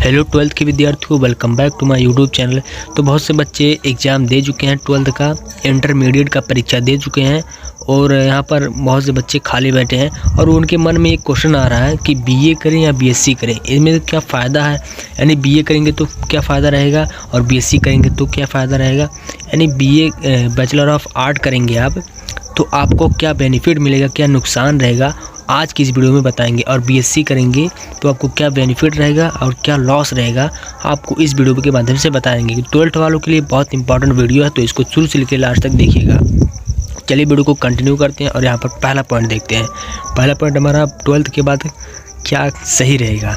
Hello 12th के विद्यार्थियों, welcome back to my YouTube channel. तो बहुत से बच्चे एग्ज़ाम दे चुके हैं, 12th का इंटरमीडिएट का परीक्षा दे चुके हैं और यहाँ पर बहुत से बच्चे खाली बैठे हैं और उनके मन में एक क्वेश्चन आ रहा है कि बीए करें या बीएससी करें, इनमें क्या फ़ायदा है। यानी बीए करेंगे तो क्या फ़ायदा रहेगा और बीएससी करेंगे तो क्या फ़ायदा रहेगा। यानी बीए बैचलर ऑफ आर्ट करेंगे आप तो आपको क्या बेनिफिट मिलेगा, क्या नुकसान रहेगा, आज की इस वीडियो में बताएंगे। और बीएससी करेंगे तो आपको क्या बेनिफिट रहेगा और क्या लॉस रहेगा, आपको इस वीडियो के माध्यम से बताएंगे। 12th वालों के लिए बहुत इंपॉर्टेंट वीडियो है, तो इसको शुरू से लेकर लास्ट तक देखिएगा। चलिए वीडियो को कंटिन्यू करते हैं और यहाँ पर पहला पॉइंट देखते हैं। पहला पॉइंट हमारा 12th के बाद क्या सही रहेगा।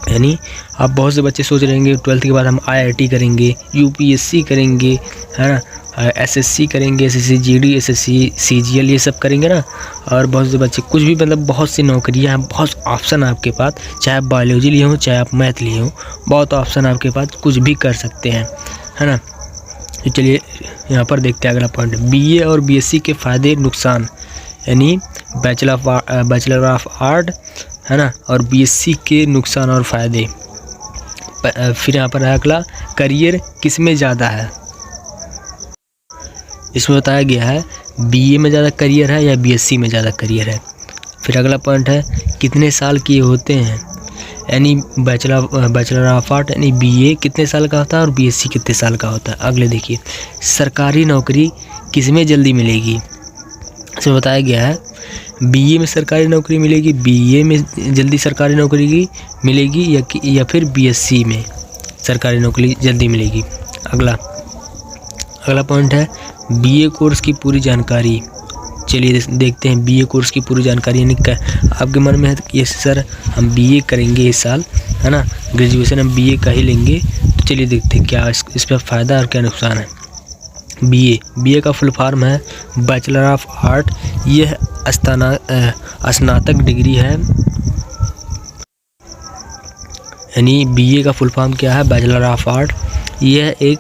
यानी आप बहुत से बच्चे सोच रहे हैं 12th के बाद हम IIT करेंगे, यूपीएससी करेंगे, है ना, एसएससी करेंगे, एसएससी जीडी, एसएससी सीजीएल, ये सब करेंगे ना। और बहुत से बच्चे कुछ भी, मतलब बहुत सी नौकरियां हैं, बहुत ऑप्शन है आपके पास, चाहे आप बायोलॉजी लिए हो चाहे आप मैथ लिए हो, बहुत ऑप्शन है आपके पास, कुछ भी कर सकते हैं, है ना। तो चलिए यहाँ पर देखते हैं अगला पॉइंट, बीए और बीएससी के फ़ायदे नुकसान। यानी बैचलर ऑफ आर्ट, है ना, और बीएससी के नुकसान और फ़ायदे। फिर यहाँ पर है अगला, करियर किस में ज़्यादा है। इसमें बताया गया है बीए में ज़्यादा करियर है या बीएससी में ज़्यादा करियर है। फिर अगला पॉइंट है कितने साल के होते हैं। यानी बैचलर ऑफ आर्ट यानी बीए कितने साल का होता है और बीएससी कितने साल का होता है। अगले देखिए, सरकारी नौकरी किस में जल्दी मिलेगी। इसमें बताया गया है बीए में सरकारी नौकरी मिलेगी, बीए में जल्दी सरकारी नौकरी मिलेगी या फिर बीएससी में सरकारी नौकरी जल्दी मिलेगी। अगला पॉइंट है बीए कोर्स की पूरी जानकारी। चलिए देखते हैं बीए कोर्स की पूरी जानकारी। यानी आपके मन में है कि सर हम बीए करेंगे इस साल, है ना, ग्रेजुएशन हम बीए का ही लेंगे, तो चलिए देखते हैं क्या इस पर फ़ायदा और क्या नुकसान है। बीए का फुल फॉर्म है बैचलर ऑफ आर्ट। यह स्नातक डिग्री है। यानी बीए का फुल फॉर्म क्या है, बैचलर ऑफ आर्ट। यह एक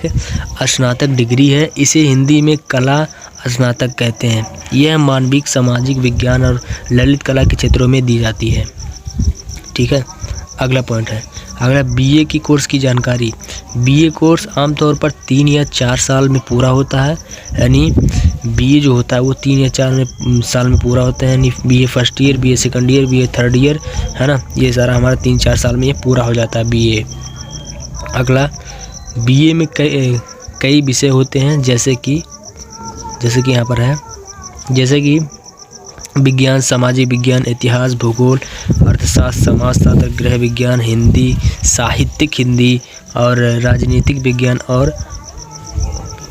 स्नातक डिग्री है। इसे हिंदी में कला स्नातक कहते हैं। यह मानविक, सामाजिक विज्ञान और ललित कला के क्षेत्रों में दी जाती है। ठीक है। अगला पॉइंट है अगला, बीए की कोर्स की जानकारी। बीए कोर्स आमतौर पर 3 या 4 साल में पूरा होता है। यानी बीए जो होता है वो 3 या 4 साल में पूरा होता है। यानी BA first year, BA second year, BA third year, है ना, ये सारा हमारा 3-4 साल में ये पूरा हो जाता है बीए। अगला, बीए में कई विषय होते हैं, जैसे कि यहाँ पर है, जैसे कि विज्ञान, सामाजिक विज्ञान, इतिहास, भूगोल, अर्थशास्त्र, समाजशास्त्र, गृह विज्ञान, हिंदी, साहित्यिक हिंदी और राजनीतिक विज्ञान और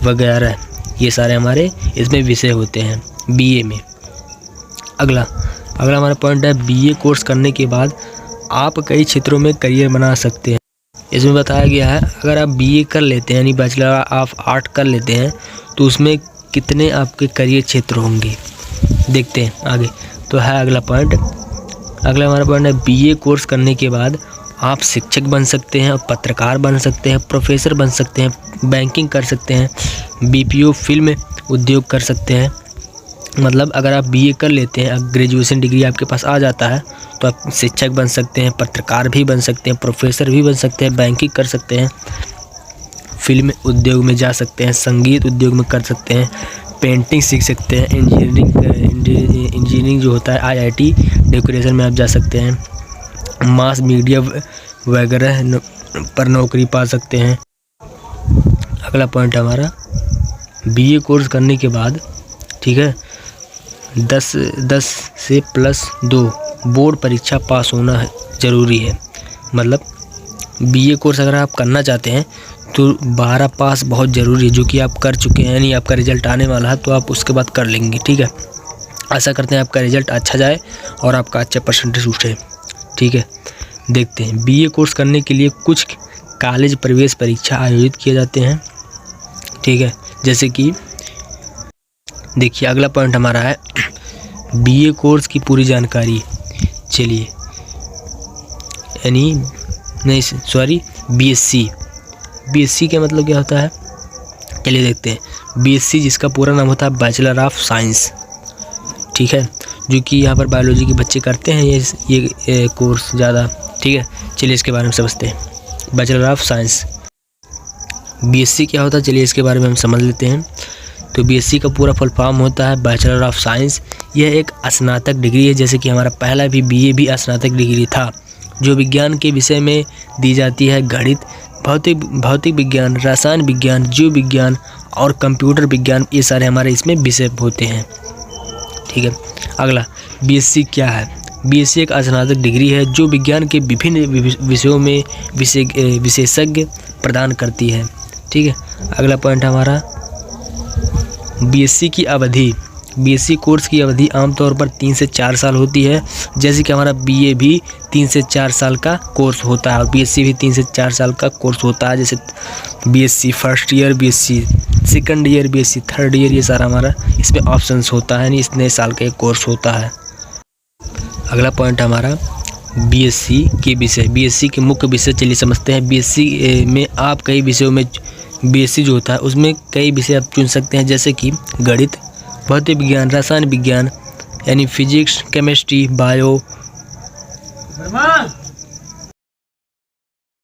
वगैरह। ये सारे हमारे इसमें विषय होते हैं बीए में। अगला हमारा पॉइंट है बीए कोर्स करने के बाद आप कई क्षेत्रों में करियर बना सकते हैं। इसमें बताया गया है अगर आप बीए कर लेते हैं यानी बैचलर ऑफ आर्ट कर लेते हैं तो उसमें कितने आपके करियर क्षेत्र होंगे, देखते हैं आगे। तो है अगला हमारा पॉइंट है बीए कोर्स करने के बाद आप शिक्षक बन सकते हैं, पत्रकार बन सकते हैं, प्रोफेसर बन सकते हैं, बैंकिंग कर सकते हैं, बीपीओ फिल्म उद्योग कर सकते हैं। मतलब अगर आप बीए कर लेते हैं, ग्रेजुएशन डिग्री आपके पास आ जाता है तो आप शिक्षक बन सकते हैं, पत्रकार भी बन सकते हैं, प्रोफेसर भी बन सकते हैं, बैंकिंग कर सकते हैं, फिल्म उद्योग में जा सकते हैं, संगीत उद्योग में कर सकते हैं, पेंटिंग सीख सकते हैं, इंजीनियरिंग जो होता है IIT डेकोरेशन में आप जा सकते हैं, मास मीडिया वगैरह पर नौकरी पा सकते हैं। अगला पॉइंट हमारा बीए कोर्स करने के बाद, ठीक है, 10 से +2 बोर्ड परीक्षा पास होना ज़रूरी है। मतलब बीए कोर्स अगर आप करना चाहते हैं तो 12 पास बहुत ज़रूरी है, जो कि आप कर चुके हैं। यानी आपका रिजल्ट आने वाला है तो आप उसके बाद कर लेंगे। ठीक है, आशा करते हैं आपका रिजल्ट अच्छा जाए और आपका अच्छा परसेंटेज उठे। ठीक है, देखते हैं बीए कोर्स करने के लिए कुछ कॉलेज प्रवेश परीक्षा आयोजित किए जाते हैं। ठीक है, जैसे कि देखिए अगला पॉइंट हमारा है बीए कोर्स की पूरी जानकारी। चलिए बीएससी का मतलब क्या होता है, चलिए देखते हैं। बीएससी जिसका पूरा नाम होता है बैचलर ऑफ साइंस। ठीक है, जो कि यहाँ पर बायोलॉजी के बच्चे करते हैं ये कोर्स ज़्यादा। ठीक है, चलिए इसके बारे में समझते हैं। Bachelor of science. बीएससी क्या होता है, चलिए इसके बारे में हम समझ लेते हैं। तो बीएससी का पूरा फुल फॉर्म होता है बैचलर ऑफ साइंस। यह एक स्नातक डिग्री है, जैसे कि हमारा पहला भी बीए भी स्नातक डिग्री था, जो विज्ञान के विषय में दी जाती है। गणित, भौतिक विज्ञान, रसायन विज्ञान, जीव विज्ञान और कंप्यूटर विज्ञान, ये सारे हमारे इसमें विषय होते हैं। ठीक है, अगला बीएससी क्या है। बीएससी एक स्नातक डिग्री है जो विज्ञान के विभिन्न विषयों में विशेषज्ञ प्रदान करती है। ठीक है, अगला पॉइंट हमारा बीएससी की अवधि। बीएससी कोर्स की अवधि आमतौर पर 3 से 4 साल होती है, जैसे कि हमारा बीए भी 3 से 4 साल का कोर्स होता है और बीएससी भी 3 से 4 साल का कोर्स होता है। जैसे BSc first year, BSc second year, BSc third year, ये सारा हमारा इसमें ऑप्शंस होता है, यानी इतने साल का एक कोर्स होता है। अगला पॉइंट हमारा बीएससी के विषय। बीएससी के मुख्य विषय चलिए समझते हैं। बीएससी में आप कई विषयों में, बीएससी जो होता है उसमें कई विषय आप चुन सकते हैं, जैसे कि गणित, भौतिक विज्ञान, रसायन विज्ञान यानी फिजिक्स, केमिस्ट्री, बायो।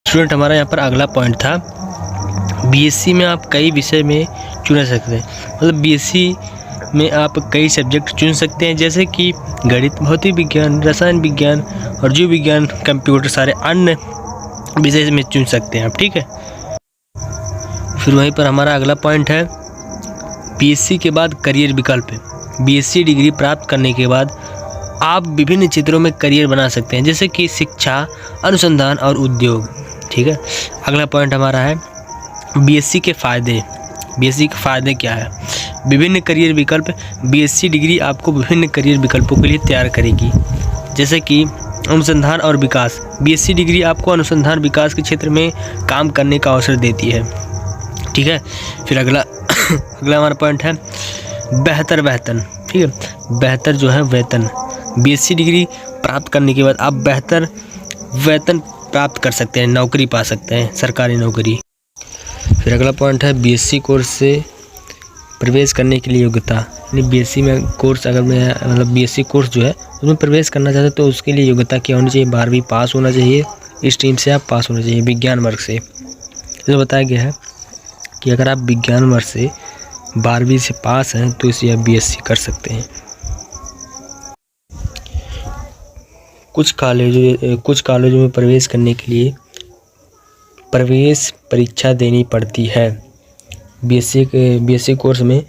स्टूडेंट हमारा यहाँ पर अगला पॉइंट था, बीएससी में आप कई विषय में चुन सकते हैं, मतलब बीएससी में आप कई सब्जेक्ट चुन सकते हैं, जैसे कि गणित, भौतिक विज्ञान, रसायन विज्ञान और जीव विज्ञान, कंप्यूटर, सारे अन्य विषय में चुन सकते हैं आप। ठीक है, फिर वहीं पर हमारा अगला पॉइंट है बीएससी के बाद करियर विकल्प। बीएससी डिग्री प्राप्त करने के बाद आप विभिन्न क्षेत्रों में करियर बना सकते हैं, जैसे कि शिक्षा, अनुसंधान और उद्योग। ठीक है, अगला पॉइंट हमारा है बीएससी के फ़ायदे। बीएससी के फ़ायदे क्या है। विभिन्न करियर विकल्प। बीएससी डिग्री आपको विभिन्न करियर विकल्पों के लिए तैयार करेगी, जैसे कि अनुसंधान और विकास। बीएससी डिग्री आपको अनुसंधान विकास के क्षेत्र में काम करने का अवसर देती है। ठीक है, फिर अगला हमारा पॉइंट है बेहतर वेतन। ठीक है, बेहतर जो है वेतन। बीएससी डिग्री प्राप्त करने के बाद आप बेहतर वेतन प्राप्त कर सकते हैं, नौकरी पा सकते हैं, सरकारी नौकरी। फिर अगला पॉइंट है बीएससी कोर्स से प्रवेश करने के लिए योग्यता। यानी बीएससी में कोर्स, अगर मैं मतलब बीएससी कोर्स जो है उसमें प्रवेश करना चाहते तो उसके लिए योग्यता क्या होनी चाहिए। 12वीं पास होना चाहिए, इस स्ट्रीम से आप पास होना चाहिए, विज्ञान वर्ग से। इसमें बताया गया है कि अगर आप विज्ञान वर्ग से 12वीं से पास हैं तो इसे आप बीएससी कर सकते हैं। कुछ कॉलेजों में प्रवेश करने के लिए प्रवेश परीक्षा देनी पड़ती है। बीएससी कोर्स में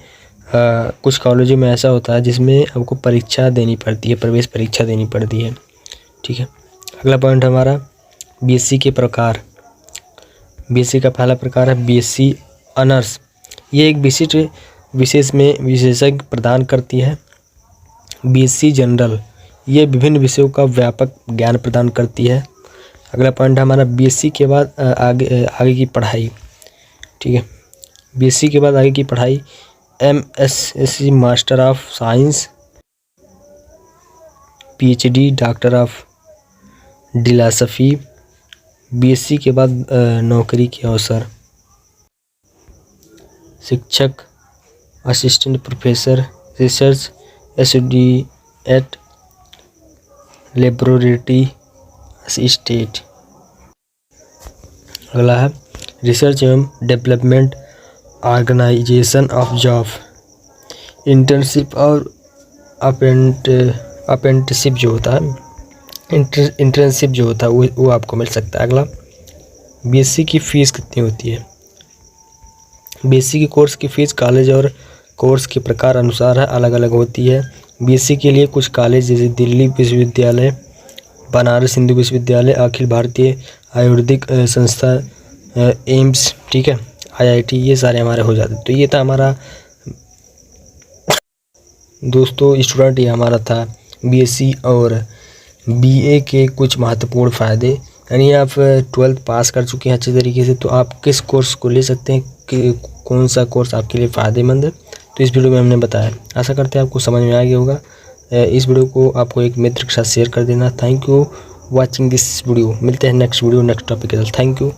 कुछ कॉलेजों में ऐसा होता है जिसमें आपको परीक्षा देनी पड़ती है, प्रवेश परीक्षा देनी पड़ती है। ठीक है, अगला पॉइंट हमारा बीएससी के प्रकार। बीएससी का पहला प्रकार है बीएससी ऑनर्स। ये एक विशिष्ट विशेष में विशेषज्ञ प्रदान करती है। बीएससी जनरल, ये विभिन्न विषयों का व्यापक ज्ञान प्रदान करती है। अगला पॉइंट हमारा बीएससी के बाद आगे की पढ़ाई। ठीक है, बीएससी के बाद आगे की पढ़ाई MSc master of science, PhD doctor of philosophy. BSc के बाद नौकरी के अवसर शिक्षक, assistant professor, research associate, laboratory assistant. अगला है रिसर्च एवं development organisation of job. Internship और अप्रेंटिसशिप जो होता है, इंटर्नशिप जो होता है वो आपको मिल सकता है। अगला बीएससी की फ़ीस कितनी होती है। बीएससी की कोर्स की फ़ीस कॉलेज और कोर्स के प्रकार अनुसार है, अलग अलग होती है। बीएससी के लिए कुछ कॉलेज जैसे दिल्ली विश्वविद्यालय, बनारस हिंदू विश्वविद्यालय, अखिल भारतीय आयुर्वेदिक संस्था, एम्स, ठीक है, आईआईटी, ये सारे हमारे हो जाते। तो ये था हमारा दोस्तों स्टूडेंट, ये हमारा था बीएससी और बीए के कुछ महत्वपूर्ण फ़ायदे। यानी आप 12th पास कर चुके हैं अच्छे तरीके से, तो आप किस कोर्स को ले सकते हैं, कि कौन सा कोर्स आपके लिए फ़ायदेमंद है, तो इस वीडियो में हमने बताया। आशा करते हैं आपको समझ में आ गया होगा। इस वीडियो को आपको एक मित्र के साथ शेयर कर देना। Thank you watching this video. मिलते हैं नेक्स्ट वीडियो नेक्स्ट टॉपिक के साथ। Thank you.